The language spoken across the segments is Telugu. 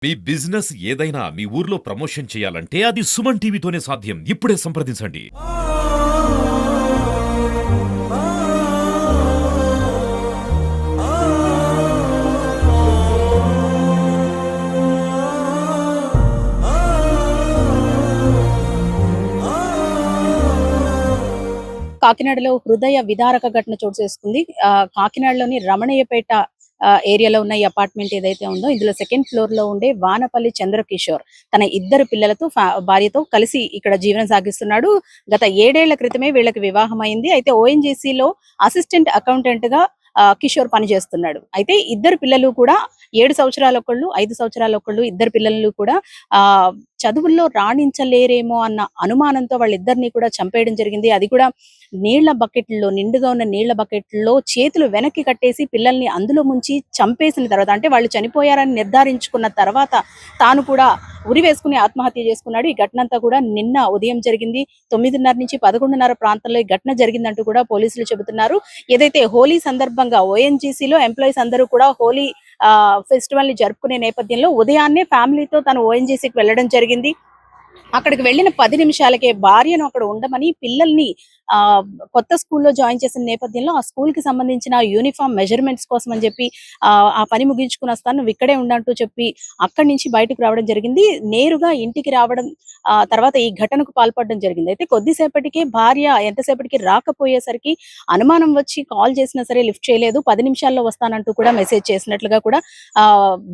మీ బిజినెస్ ఏదైనా మీ ఊర్లో ప్రమోషన్ చేయాలంటే అది సుమన్ టీవీతోనే సాధ్యం. ఇప్పుడే సంప్రదించండి. కాకినాడలో హృదయ విదారక ఘటన చోటు చేసుకుంది. కాకినాడలోని రమణయ్యపేట ఏరియాలో ఉన్న ఈ అపార్ట్మెంట్ ఏదైతే ఉందో ఇందులో సెకండ్ ఫ్లోర్ లో ఉండే వానపల్లి చంద్రకిషోర్ తన ఇద్దరు పిల్లలతో భార్యతో కలిసి ఇక్కడ జీవనం సాగిస్తున్నాడు. గత 7 ఏళ్ల క్రితమే వీళ్ళకి వివాహం అయింది. అయితే ONGC లో అసిస్టెంట్ అకౌంటెంట్ గా కిషోర్ పనిచేస్తున్నాడు. అయితే ఇద్దరు పిల్లలు కూడా 7 సంవత్సరాల ఒకళ్ళు, 5 సంవత్సరాల ఒకళ్ళు, ఇద్దరు పిల్లలు కూడా ఆ చదువుల్లో రాణించలేరేమో అన్న అనుమానంతో వాళ్ళిద్దరిని కూడా చంపేయడం జరిగింది. అది కూడా నీళ్ల బకెట్లో, నిండుగా ఉన్న నీళ్ల బకెట్లో చేతులు వెనక్కి కట్టేసి పిల్లల్ని అందులో ముంచి చంపేసిన తర్వాత, అంటే వాళ్ళు చనిపోయారని నిర్ధారించుకున్న తర్వాత తాను కూడా ఉరి వేసుకుని ఆత్మహత్య చేసుకున్నాడు. ఈ ఘటన అంతా కూడా నిన్న ఉదయం జరిగింది. 9:30 నుంచి 11:30 ప్రాంతంలో ఈ ఘటన జరిగిందంటూ కూడా పోలీసులు చెబుతున్నారు. ఏదైతే హోలీ సందర్భంగా ONGC లో ఎంప్లాయీస్ అందరూ కూడా హోలీ ఫెస్టివల్ ని జరుపుకునే నేపథ్యంలో ఉదయాన్నే ఫ్యామిలీతో తను ONGCకి వెళ్ళడం జరిగింది. అక్కడికి వెళ్ళిన 10 నిమిషాలకే భార్యను అక్కడ ఉండమని పిల్లల్ని కొత్త స్కూల్లో జాయిన్ చేసిన నేపథ్యంలో ఆ స్కూల్ కి సంబంధించిన యూనిఫామ్ మెజర్మెంట్స్ కోసం అని చెప్పి ఆ పని ముగించుకుని వస్తాను, నువ్వు ఇక్కడే ఉండంటూ చెప్పి అక్కడి నుంచి బయటకు రావడం జరిగింది. నేరుగా ఇంటికి రావడం తర్వాత ఈ ఘటనకు పాల్పడడం జరిగింది. అయితే కొద్దిసేపటికే భార్య ఎంతసేపటికి రాకపోయేసరికి అనుమానం వచ్చి కాల్ చేసినా సరే లిఫ్ట్ చేయలేదు. 10 నిమిషాల్లో వస్తానంటూ కూడా మెసేజ్ చేసినట్లుగా కూడా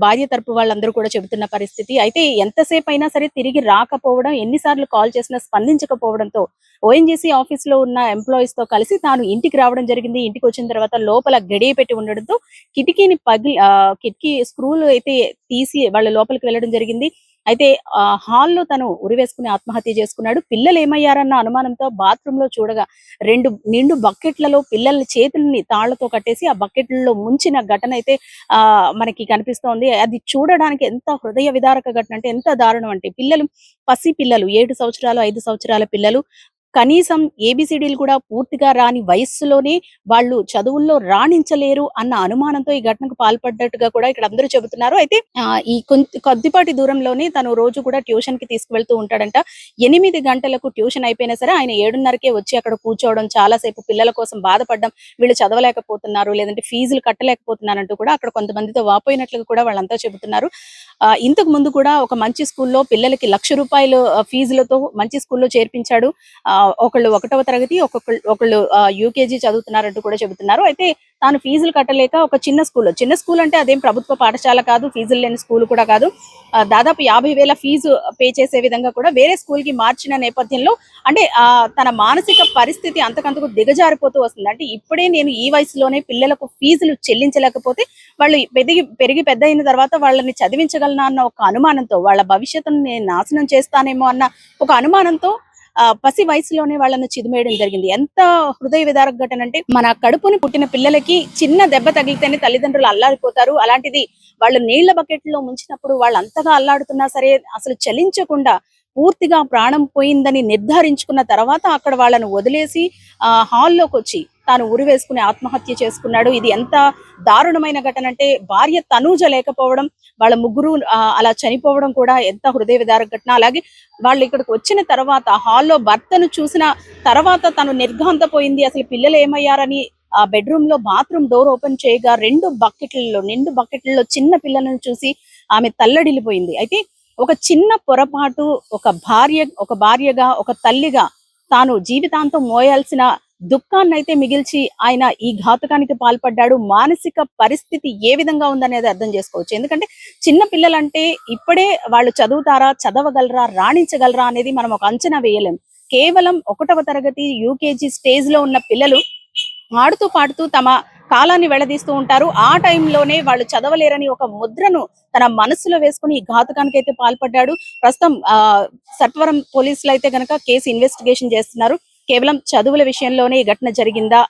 భార్య తరపు వాళ్ళందరూ కూడా చెబుతున్న పరిస్థితి. అయితే ఎంతసేపు అయినా సరే తిరిగి రాకపోవడం, ఎన్నిసార్లు కాల్ చేసినా స్పందించకపోవడంతో ONGC ఆఫీస్ లో ఉన్న ఎంప్లాయీస్ తో కలిసి తాను ఇంటికి రావడం జరిగింది. ఇంటికి వచ్చిన తర్వాత లోపల గడియ పెట్టి ఉండడంతో కిటికీ స్క్రూలు అయితే తీసి వాళ్ళ లోపలికి వెళ్ళడం జరిగింది. అయితే హాల్లో తను ఉరివేసుకుని ఆత్మహత్య చేసుకున్నాడు. పిల్లలు ఏమయ్యారన్న అనుమానంతో బాత్రూమ్ లో చూడగా 2 నిండు బకెట్లలో పిల్లల చేతుల్ని తాళ్లతో కట్టేసి ఆ బకెట్లలో ముంచిన ఘటన అయితే మనకి కనిపిస్తోంది. అది చూడడానికి ఎంత హృదయ విదారక ఘటన అంటే ఎంత దారుణం అంటే, పసి పిల్లలు 7 సంవత్సరాలు 5 సంవత్సరాల పిల్లలు కనీసం ABCDలు కూడా పూర్తిగా రాని వయస్సులోనే వాళ్ళు చదువుల్లో రాణించలేరు అన్న అనుమానంతో ఈ ఘటనకు పాల్పడ్డట్టుగా కూడా ఇక్కడ అందరూ చెబుతున్నారు. అయితే ఈ కొద్దిపాటి దూరంలోనే తను రోజు కూడా ట్యూషన్ కి తీసుకువెళ్తూ ఉంటాడంట. 8 గంటలకు ట్యూషన్ అయిపోయినా సరే ఆయన 7:30కే వచ్చి అక్కడ కూర్చోవడం, చాలాసేపు పిల్లల కోసం బాధపడడం, వీళ్ళు చదవలేకపోతున్నారు లేదంటే ఫీజులు కట్టలేకపోతున్నారంటూ కూడా అక్కడ కొంతమందితో వాపోయినట్లుగా కూడా వాళ్ళంతా చెబుతున్నారు. ఇంతకు ముందు కూడా ఒక మంచి స్కూల్లో పిల్లలకి ₹1,00,000 ఫీజులతో మంచి స్కూల్లో చేర్పించాడు. ఒకళ్ళు 1వ తరగతి, ఒకళ్ళు UKG చదువుతున్నారంటూ కూడా చెబుతున్నారు. అయితే తాను ఫీజులు కట్టలేక ఒక చిన్న స్కూల్ అంటే అదేం ప్రభుత్వ పాఠశాల కాదు, ఫీజులు లేని స్కూల్ కూడా కాదు, దాదాపు 50,000 ఫీజు పే చేసే విధంగా కూడా వేరే స్కూల్ కి మార్చిన నేపథ్యంలో అంటే తన మానసిక పరిస్థితి అంతకంతకు దిగజారిపోతూ వస్తుంది. అంటే ఇప్పుడే నేను ఈ వయసులోనే పిల్లలకు ఫీజులు చెల్లించలేకపోతే వాళ్ళు పెరిగి పెద్ద అయిన తర్వాత వాళ్ళని చదివించగలనా అన్న ఒక అనుమానంతో, వాళ్ళ భవిష్యత్తును నేను నాశనం చేస్తానేమో అన్న ఒక అనుమానంతో పసి వయసులోనే వాళ్ళని చిదిమేయడం జరిగింది. ఎంత హృదయ విదారక ఘటన అంటే, మన కడుపుని పుట్టిన పిల్లలకి చిన్న దెబ్బ తగిలితేనే తల్లిదండ్రులు అల్లాడిపోతారు. అలాంటిది వాళ్ళు నీళ్ల బకెట్లో ముంచినప్పుడు వాళ్ళు అంతగా అల్లాడుతున్నా సరే అసలు చలించకుండా పూర్తిగా ప్రాణం పోయిందని నిర్ధారించుకున్న తర్వాత అక్కడ వాళ్ళను వదిలేసి హాల్లోకి వచ్చి తాను ఉరి వేసుకుని ఆత్మహత్య చేసుకున్నాడు. ఇది ఎంత దారుణమైన ఘటన అంటే, భార్య తనూజ లేకపోవడం, వాళ్ళ ముగ్గురు అలా చనిపోవడం కూడా ఎంత హృదయ విదారక ఘటన. అలాగే వాళ్ళు ఇక్కడికి వచ్చిన తర్వాత హాల్లో భర్తను చూసిన తర్వాత తను నిర్ఘాంతపోయింది. అసలు పిల్లలు ఏమయ్యారని ఆ బెడ్రూమ్ లో బాత్రూమ్ డోర్ ఓపెన్ చేయగా నిండు బకెట్లలో చిన్న పిల్లలను చూసి ఆమె తల్లడిల్లిపోయింది. అయితే ఒక చిన్న పొరపాటు ఒక భార్యగా, ఒక తల్లిగా తాను జీవితాంతం మోయాల్సిన దుఃఖాన్నైతే మిగిల్చి ఆయన ఈ ఘాతుకానికి పాల్పడ్డాడు. మానసిక పరిస్థితి ఏ విధంగా ఉందనేది అర్థం చేసుకోవచ్చు. ఎందుకంటే చిన్న పిల్లలంటే ఇప్పుడే వాళ్ళు చదువుతారా, చదవగలరా, రాణించగలరా అనేది మనం ఒక అంచనా వేయలేం. కేవలం 1వ తరగతి UKG స్టేజ్ లో ఉన్న పిల్లలు ఆడుతూ పాడుతూ తమ కాలాన్ని వెళ్లదీస్తూ ఉంటారు. ఆ టైంలోనే వాళ్ళు చదవలేరని ఒక ముద్రను తన మనసులో వేసుకుని ఈ ఘాతుకానికి అయితే పాల్పడ్డాడు. ప్రస్తుతం సత్వరం పోలీసులు అయితే గనక కేసు ఇన్వెస్టిగేషన్ చేస్తున్నారు. కేవలం చదువుల విషయంలోనే ఈ ఘటన జరిగిందా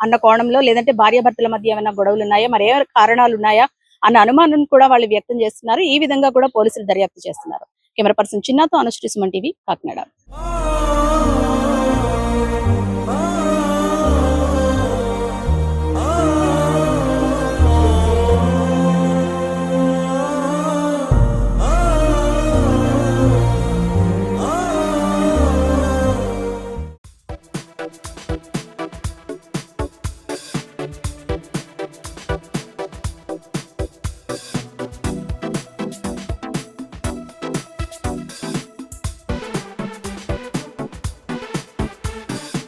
అన్న కోణంలో, లేదంటే భార్యాభర్తల మధ్య ఏమైనా గొడవలు ఉన్నాయా, మరి ఏ కారణాలు ఉన్నాయా అన్న అనుమానం కూడా వాళ్ళు వ్యక్తం చేస్తున్నారు. ఈ విధంగా కూడా పోలీసులు దర్యాప్తు చేస్తున్నారు. కెమెరా పర్సన్ చిన్నాతో అనుశ్రీ, సుమన్ టీవీ, కాకినాడ.